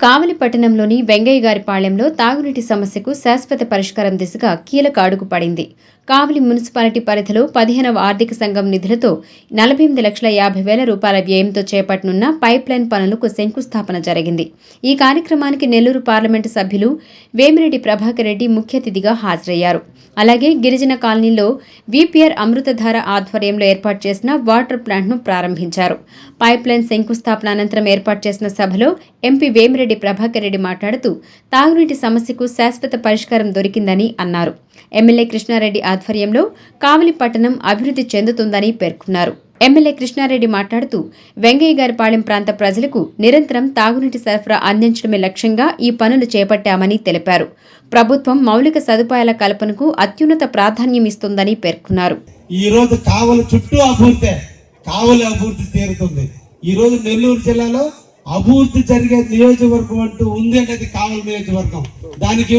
కావలి పట్టణంలోని వెంగయ్యగారిపాళెంలో తాగునీటి సమస్యకు శాశ్వత పరిష్కారం దిశగా కీలక అడుగు పడింది. కావలి మున్సిపాలిటీ పరిధిలో 15వ ఆర్థిక సంఘం నిధులతో 48,50,000 రూపాయల వ్యయంతో చేపట్టనున్న పైప్లైన్ పనులకు శంకుస్థాపన జరిగింది. ఈ కార్యక్రమానికి నెల్లూరు పార్లమెంటు సభ్యులు వేమిరెడ్డి ప్రభాకర్ రెడ్డి ముఖ్య అతిథిగా హాజరయ్యారు. అలాగే గిరిజన కాలనీలో వీపీఆర్ అమృతధార ఆధ్వర్యంలో ఏర్పాటు చేసిన వాటర్ ప్లాంట్ను ప్రారంభించారు. పైప్లైన్ శంకుస్థాపన అనంతరం ఏర్పాటు చేసిన సభలో ఎంపీ వేమిరెడ్డి ప్రభాకర్ రెడ్డి మాట్లాడుతూ తాగునీటి సమస్యకు శాశ్వత పరిష్కారం దొరికిందని అన్నారు. ఎమ్మెల్యే కృష్ణారెడ్డి ఆధ్వర్యంలో కావలి పట్టణం అభివృద్ధి చెందుతుందని పేర్కొన్నారు. ఎమ్మెల్యే కృష్ణారెడ్డి మాట్లాడుతూ వెంగయ్యగారిపాళెం ప్రాంత ప్రజలకు నిరంతరం తాగునీటి సరఫరా అందించడమే లక్ష్యంగా ఈ పనులు చేపట్టామని తెలిపారు. ప్రభుత్వం మౌలిక సదుపాయాల కల్పనకు అత్యున్నత ప్రాధాన్యం ఇస్తుందని పేర్కొన్నారు. ఈ రోజు కావలి చుట్టూ కావలి అభివృద్ధి తీరుతుంది. ఈ రోజు నెల్లూరు జిల్లాలో అభివృద్ధి జరిగే నియోజకవర్గం అంటూ ఉంది అనేది కావలి నియోజకవర్గం. దానికి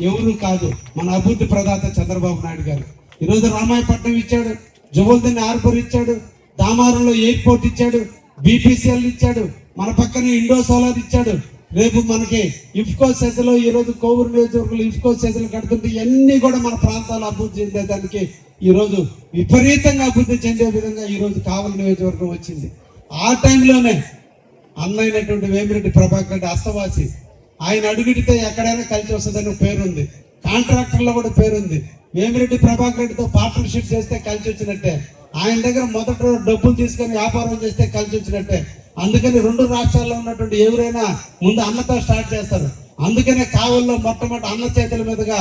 ఎవరు కాదు, మన అభివృద్ధి ప్రదాత చంద్రబాబు నాయుడు గారు. ఈరోజు రామాయపట్నం ఇచ్చాడు, జువల్దిని హార్బర్ ఇచ్చాడు, దామారంలో ఎయిర్పోర్ట్ ఇచ్చాడు, బీపీసీఎల్ ఇచ్చాడు, మన పక్కన ఇండో సోలార్ ఇచ్చాడు. రేపు మనకి ఇఫ్కో సెజలో ఈ రోజు కోవూరు నియోజకవర్గంలో ఇఫ్కో సెజలు కడుతుంటే ఇవన్నీ కూడా మన ప్రాంతాలు అభివృద్ధి చెందేదానికి ఈ రోజు విపరీతంగా అభివృద్ధి చెందే విధంగా ఈ రోజు కావలి నియోజకవర్గం వచ్చింది. ఆ టైంలోనే అన్నైనటువంటి వేమిరెడ్డి ప్రభాకర్ రెడ్డి అస్తవాసి, ఆయన అడుగుడితే ఎక్కడైనా కలిసి వస్తుందని పేరుంది. కాంట్రాక్టర్లో కూడా పేరుంది. వేమిరెడ్డి ప్రభాకర్ రెడ్డితో పార్ట్నర్షిప్ చేస్తే కలిసి వచ్చినట్టే, ఆయన దగ్గర మొదట డబ్బులు తీసుకొని వ్యాపారం చేస్తే కలిసి వచ్చినట్టే. అందుకని రెండు రాష్ట్రాల్లో ఉన్నటువంటి ఎవరైనా ముందు అన్నతో స్టార్ట్ చేస్తారు. అందుకనే కావల్లో మొట్టమొదటి అన్న చేతుల మీదుగా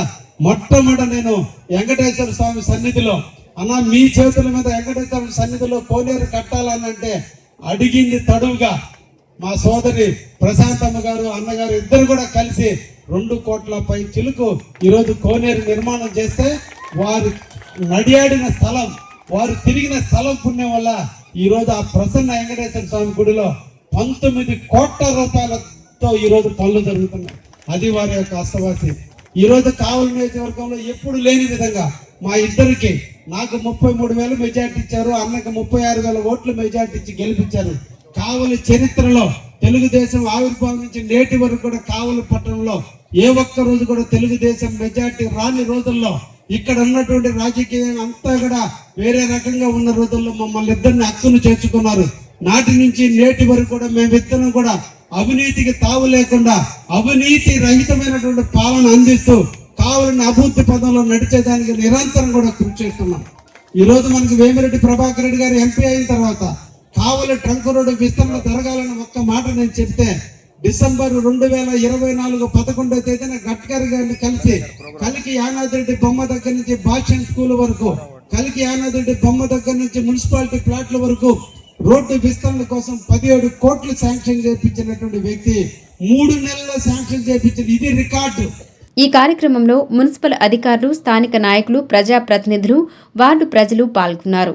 నేను వెంకటేశ్వర స్వామి సన్నిధిలో అన్న మీ చేతుల మీద వెంకటేశ్వర సన్నిధిలో కోనేరు కట్టాలని అంటే అడిగింది తడువుగా మా సోదరి ప్రశాంతమ్మ గారు అన్నగారు ఇద్దరు కూడా కలిసి 2 కోట్ల పై చిలుకు ఈరోజు కోనేరు నిర్మాణం చేస్తే వారు నడియాడిన స్థలం, వారు తిరిగిన స్థలం పుణ్యం వల్ల ఈరోజు ఆ ప్రసన్న వెంకటేశ్వర స్వామి గుడిలో 19 కోట్ల రూపాయలతో ఈరోజు పనులు జరుగుతున్నాయి. అది వారి యొక్క అస్తవాసి. ఈరోజు కావలి నియోజకవర్గంలో ఎప్పుడు లేని విధంగా మా ఇద్దరికి, నాకు 33,000 మెజార్టీ ఇచ్చారు, అన్నకు 36,000 ఓట్లు మెజార్టీ ఇచ్చి గెలిపించారు. కావలి చరిత్రలో తెలుగుదేశం ఆవిర్భావం నుంచి నేటి వరకు కూడా కావలి పట్టణంలో ఏ ఒక్క రోజు కూడా తెలుగుదేశం మెజార్టీ రాని రోజుల్లో ఇక్కడ ఉన్నటువంటి రాజకీయం అంతా కూడా వేరే రకంగా ఉన్న రోజుల్లో మమ్మల్ని ఇద్దరిని హక్కును చేర్చుకున్నారు. నాటి నుంచి నేటి వరకు కూడా మేమిద్దరం కూడా అవినీతికి తావు లేకుండా అవినీతి రహితమైనటువంటి పాలన అందిస్తూ కావలిని అభివృద్ధి పదంలో నడిచేదానికి నిరంతరం కూడా కృషి చేస్తున్నాం. ఈ రోజు మనకి వేమిరెడ్డి ప్రభాకర్ రెడ్డి గారు ఎంపీ అయిన తర్వాత కావలి ట్రంక్ రోడ్డు విస్తరణ జరగాలని ఒక్క మాట నేను చెప్తే డిసెంబర్ 2024 11వ తేదీన గడ్కరీ గారిని కలికి యానాదిరెడ్డి బొమ్మ దగ్గర నుంచి భాషన్ స్కూల్ వరకు, కలికి యానాదిరెడ్డి బొమ్మ దగ్గర నుంచి మున్సిపాలిటీ ప్లాట్ల వరకు రోడ్డు విస్తరణ కోసం 17 కోట్లు శాంక్షన్ చేయించినటువంటి వ్యక్తి 3 నెలల్లో శాంక్షన్ చేయించిన ఇది రికార్డు. ఈ కార్యక్రమంలో మున్సిపల్ అధికారులు, స్థానిక నాయకులు, ప్రజాప్రతినిధులు, వార్డు ప్రజలు పాల్గొన్నారు.